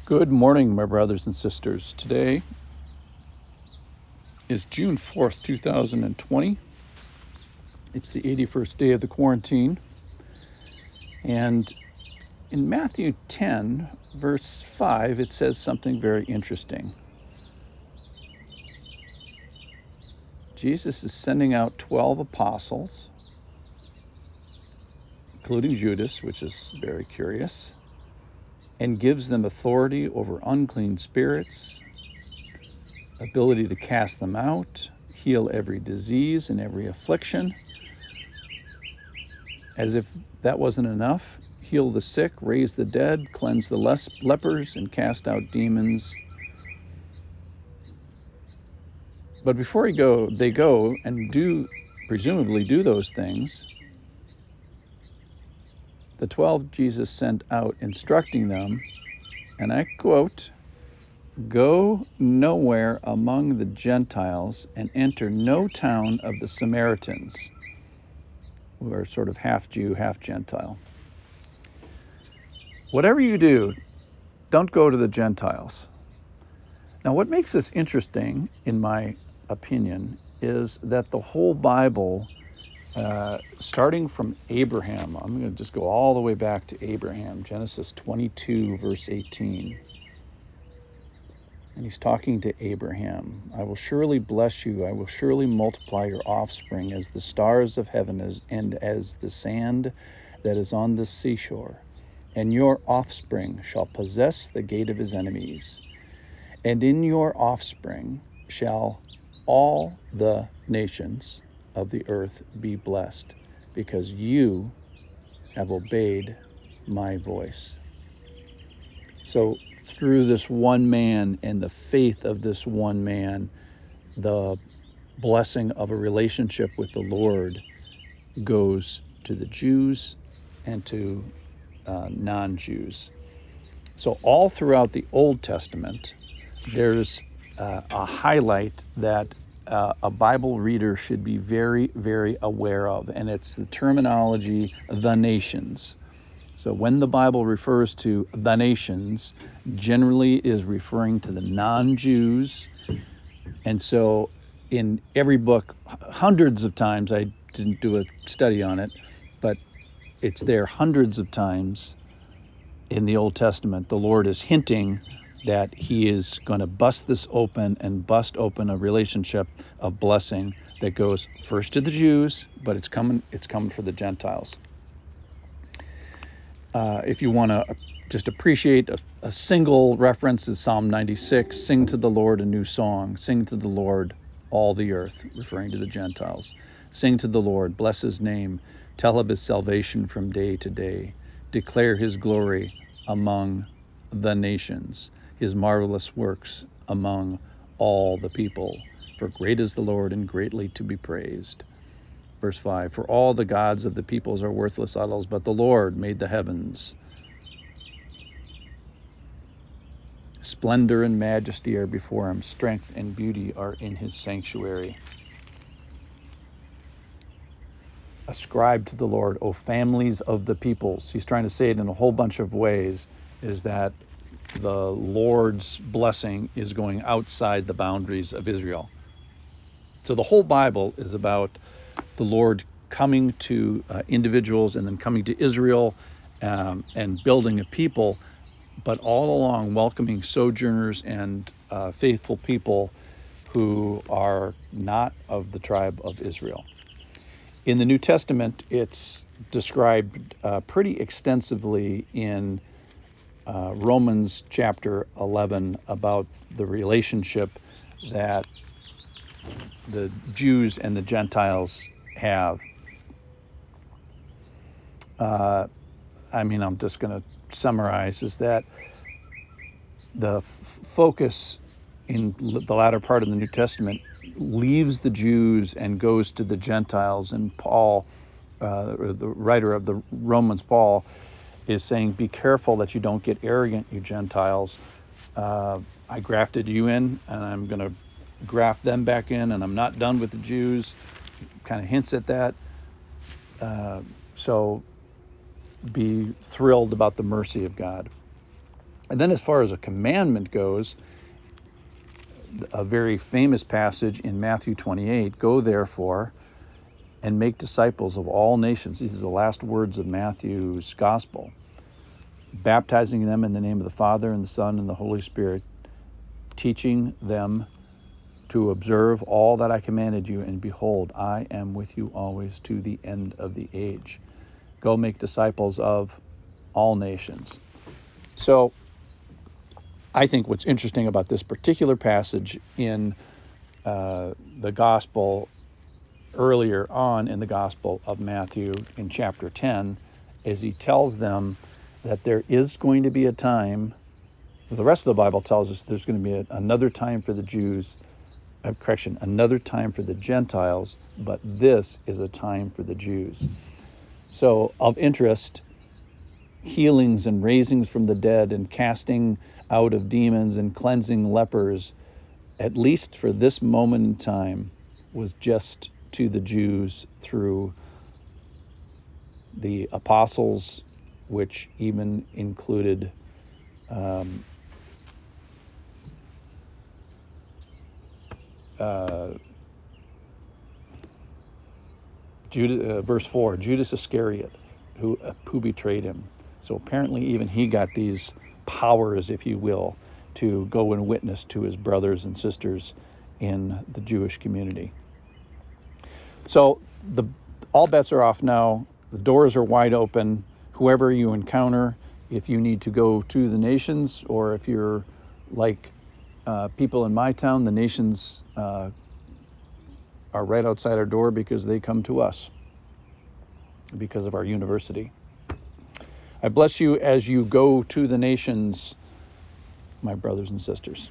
Good morning, my brothers and sisters. Today is June 4th, 2020. It's the 81st day of the quarantine. And in Matthew 10, verse 5, it says something very interesting. Jesus is sending out 12 apostles, including Judas, which is very curious, and gives them authority over unclean spirits, ability to cast them out, heal every disease and every affliction. As if that wasn't enough, heal the sick, raise the dead, cleanse the lepers, and cast out demons. But before they go and presumably do those things, the 12 Jesus sent out instructing them, and I quote, "Go nowhere among the Gentiles and enter no town of the Samaritans," who are sort of half Jew, half Gentile. Whatever you do, don't go to the Gentiles. Now, what makes this interesting, in my opinion, is that the whole Bible, starting from Abraham, I'm going to just go all the way back to Abraham, Genesis 22, verse 18. And he's talking to Abraham. "I will surely bless you. I will surely multiply your offspring as the stars of heaven and as the sand that is on the seashore. And your offspring shall possess the gate of his enemies. And in your offspring shall all the nations of the earth be blessed, because you have obeyed my voice." So through this one man and the faith of this one man, the blessing of a relationship with the Lord goes to the Jews and to non-Jews. So all throughout the Old Testament, there's a highlight that a Bible reader should be very, very aware of, and it's the terminology, the nations. So when the Bible refers to the nations, generally is referring to the non-Jews. And so in every book, hundreds of times, I didn't do a study on it, but it's there hundreds of times in the Old Testament. The Lord is hinting that he is going to bust this open and bust open a relationship of blessing that goes first to the Jews, but it's coming for the Gentiles. If you want to just appreciate a single reference, is Psalm 96, "Sing to the Lord a new song. Sing to the Lord, all the earth," referring to the Gentiles. "Sing to the Lord, bless his name. Tell of his salvation from day to day. Declare his glory among the nations, his marvelous works among all the people. For great is the Lord and greatly to be praised." Verse 5, "For all the gods of the peoples are worthless idols, but the Lord made the heavens. Splendor and majesty are before him. Strength and beauty are in his sanctuary. Ascribe to the Lord, O families of the peoples." He's trying to say it in a whole bunch of ways, is that the Lord's blessing is going outside the boundaries of Israel. So the whole Bible is about the Lord coming to individuals and then coming to Israel and building a people, but all along welcoming sojourners and faithful people who are not of the tribe of Israel. In the New Testament, it's described pretty extensively in Romans chapter 11 about the relationship that the Jews and the Gentiles have. I'm just going to summarize, is that the focus in the latter part of the New Testament leaves the Jews and goes to the Gentiles. And Paul, the writer of the Romans, Paul, is saying, be careful that you don't get arrogant, you Gentiles. I grafted you in, and I'm going to graft them back in, and I'm not done with the Jews. Kind of hints at that. So be thrilled about the mercy of God. And then as far as a commandment goes, a very famous passage in Matthew 28, go therefore and make disciples of all nations. These are the last words of Matthew's gospel. Baptizing them in the name of the Father and the Son and the Holy Spirit, teaching them to observe all that I commanded you, and behold, I am with you always to the end of the age. Go make disciples of all nations. So I think what's interesting about this particular passage in the gospel, earlier on in the gospel of Matthew in chapter 10, is he tells them that there is going to be a time, the rest of the Bible tells us there's going to be another time for the Jews, another time for the Gentiles, but this is a time for the Jews. So of interest, healings and raisings from the dead and casting out of demons and cleansing lepers, at least for this moment in time, was just to the Jews through the apostles, which even included verse 4, Judas Iscariot, who betrayed him. So apparently even he got these powers, if you will, to go and witness to his brothers and sisters in the Jewish community. So all bets are off now. The doors are wide open. Whoever you encounter, if you need to go to the nations, or if you're like people in my town, the nations are right outside our door because they come to us because of our university. I bless you as you go to the nations, my brothers and sisters.